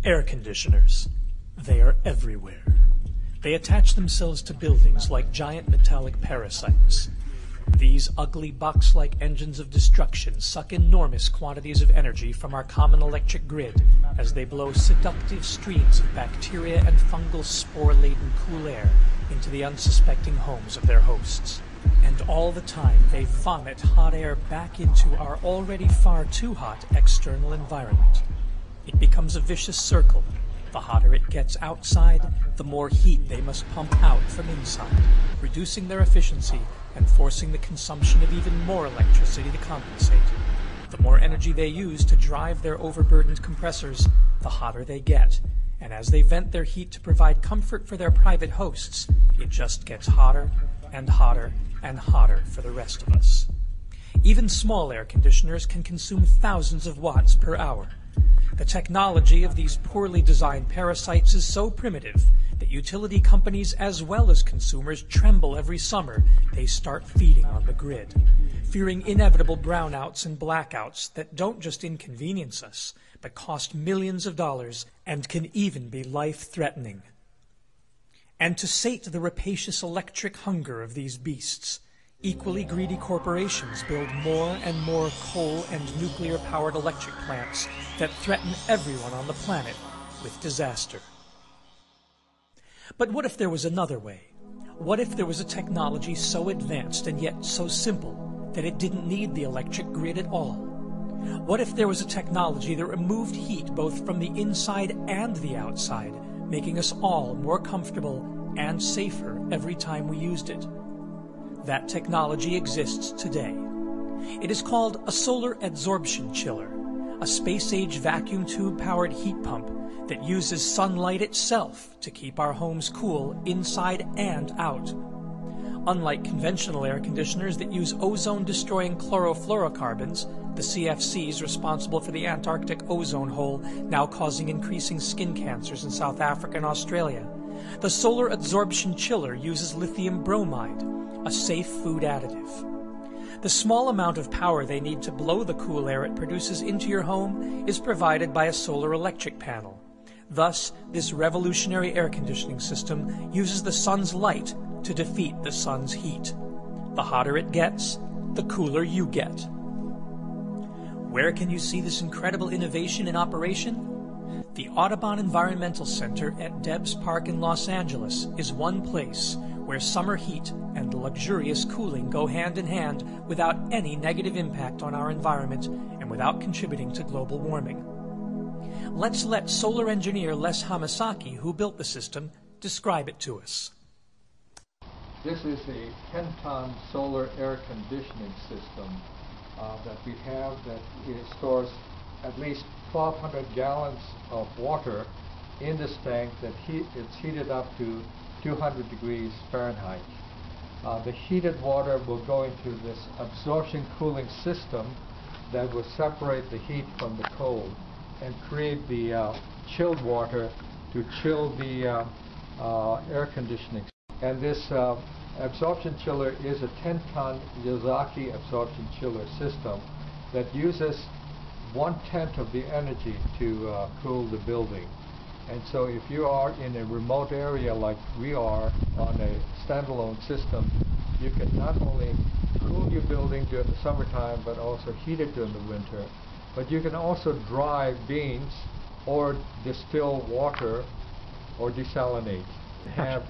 Air conditioners. They are everywhere. They attach themselves to buildings like giant metallic parasites. These ugly box-like engines of destruction suck enormous quantities of energy from our common electric grid as they blow seductive streams of bacteria and fungal spore-laden cool air into the unsuspecting homes of their hosts. And all the time they vomit hot air back into our already far too hot external environment. It becomes a vicious circle. The hotter it gets outside, the more heat they must pump out from inside, reducing their efficiency and forcing the consumption of even more electricity to compensate. The more energy they use to drive their overburdened compressors, the hotter they get. And as they vent their heat to provide comfort for their private hosts, it just gets hotter and hotter and hotter for the rest of us. Even small air conditioners can consume thousands of watts per hour. The technology of these poorly designed parasites is so primitive that utility companies as well as consumers tremble every summer they start feeding on the grid, fearing inevitable brownouts and blackouts that don't just inconvenience us, but cost millions of dollars and can even be life-threatening. And to sate the rapacious electric hunger of these beasts, equally greedy corporations build more and more coal and nuclear-powered electric plants that threaten everyone on the planet with disaster. But what if there was another way? What if there was a technology so advanced and yet so simple that it didn't need the electric grid at all? What if there was a technology that removed heat both from the inside and the outside, making us all more comfortable and safer every time we used it? That technology exists today. It is called a solar adsorption chiller, a space-age vacuum tube-powered heat pump that uses sunlight itself to keep our homes cool inside and out. Unlike conventional air conditioners that use ozone-destroying chlorofluorocarbons, the CFCs responsible for the Antarctic ozone hole now causing increasing skin cancers in South Africa and Australia, the solar adsorption chiller uses lithium bromide, a safe food additive. The small amount of power they need to blow the cool air it produces into your home is provided by a solar electric panel. Thus, this revolutionary air conditioning system uses the sun's light to defeat the sun's heat. The hotter it gets, the cooler you get. Where can you see this incredible innovation in operation? The Audubon Environmental Center at Debs Park in Los Angeles is one place where summer heat and luxurious cooling go hand in hand without any negative impact on our environment and without contributing to global warming. Let's let solar engineer Les Hamasaki, who built the system, describe it to us. This is a 10-ton solar air conditioning system that we have that stores at least 1,200 gallons of water in this tank that it's heated up to 200 degrees Fahrenheit. The heated water will go into this absorption cooling system that will separate the heat from the cold and create the chilled water to chill the air conditioning. And this absorption chiller is a 10-ton Yazaki absorption chiller system that uses 1/10 of the energy to cool the building. And so if you are in a remote area like we are on a standalone system, you can not only cool your building during the summertime but also heat it during the winter. But you can also dry beans or distill water or desalinate. Have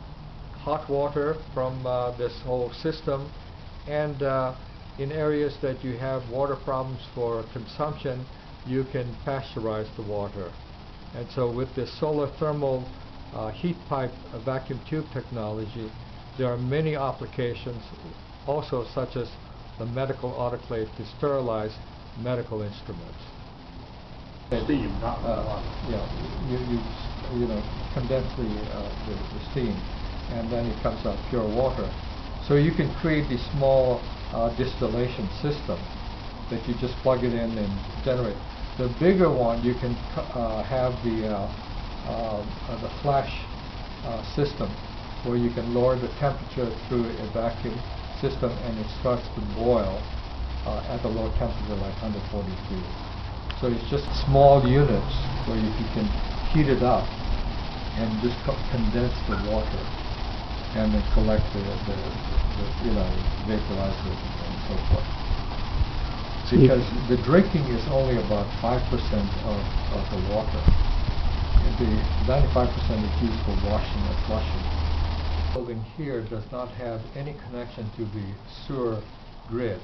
hot water from this whole system, and in areas that you have water problems for consumption, you can pasteurize the water. And so with this solar thermal heat pipe vacuum tube technology, there are many applications also, such as the medical autoclave to sterilize medical instruments. Steam, not you know, condense the steam, and then it comes out pure water. So you can create these small distillation system that you just plug it in and generate. The bigger one, you can have the flash system, where you can lower the temperature through a vacuum system, and it starts to boil at a low temperature like 140 degrees. So it's just small units where you can heat it up and just condense the water and then collect the vaporizers and so forth. Because the drinking is only about 5% of the water. The 95% is used for washing or flushing. The building here does not have any connection to the sewer grid.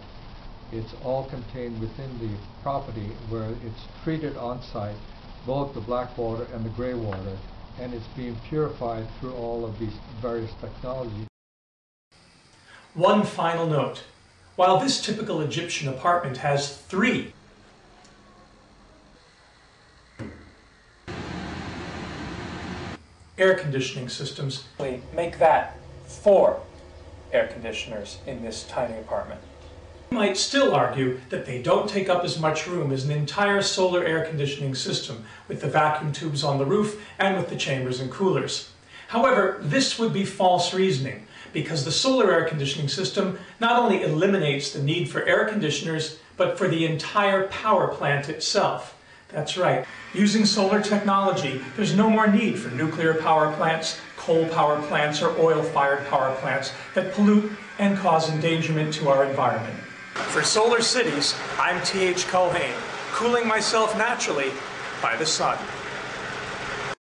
It's all contained within the property where it's treated on site, both the black water and the gray water, and it's being purified through all of these various technologies. One final note. While this typical Egyptian apartment has 3 air conditioning systems, make that 4 air conditioners in this tiny apartment. You might still argue that they don't take up as much room as an entire solar air conditioning system with the vacuum tubes on the roof and with the chambers and coolers. However, this would be false reasoning, because the solar air conditioning system not only eliminates the need for air conditioners, but for the entire power plant itself. That's right. Using solar technology, there's no more need for nuclear power plants, coal power plants, or oil-fired power plants that pollute and cause endangerment to our environment. For Solar Cities, I'm T.H. Culhane, cooling myself naturally by the sun.